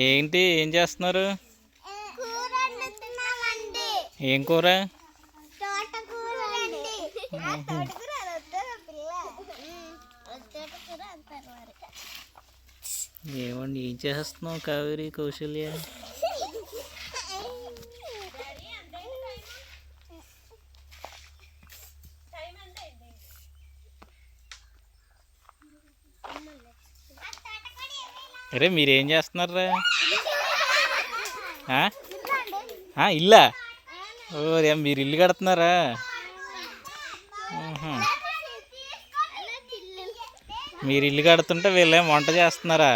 ఏంటి ఏం చేస్తున్నారు? కూర వండుతున్నామండి. ఏం కూర? తోటకూర అండి. తోటకూర వద్దా పిల్ల? తోటకూర అంటారు మరి. ఏమండి ఏం చేస్తున్నావు కావేరి, కౌశల్య? అరే మీరేం చేస్తున్నారా? ఇల్లా? ఓరే మీరు ఇల్లు కడుతున్నారా? మీరు ఇల్లు కడుతుంటే వీళ్ళేం వంట చేస్తున్నారా?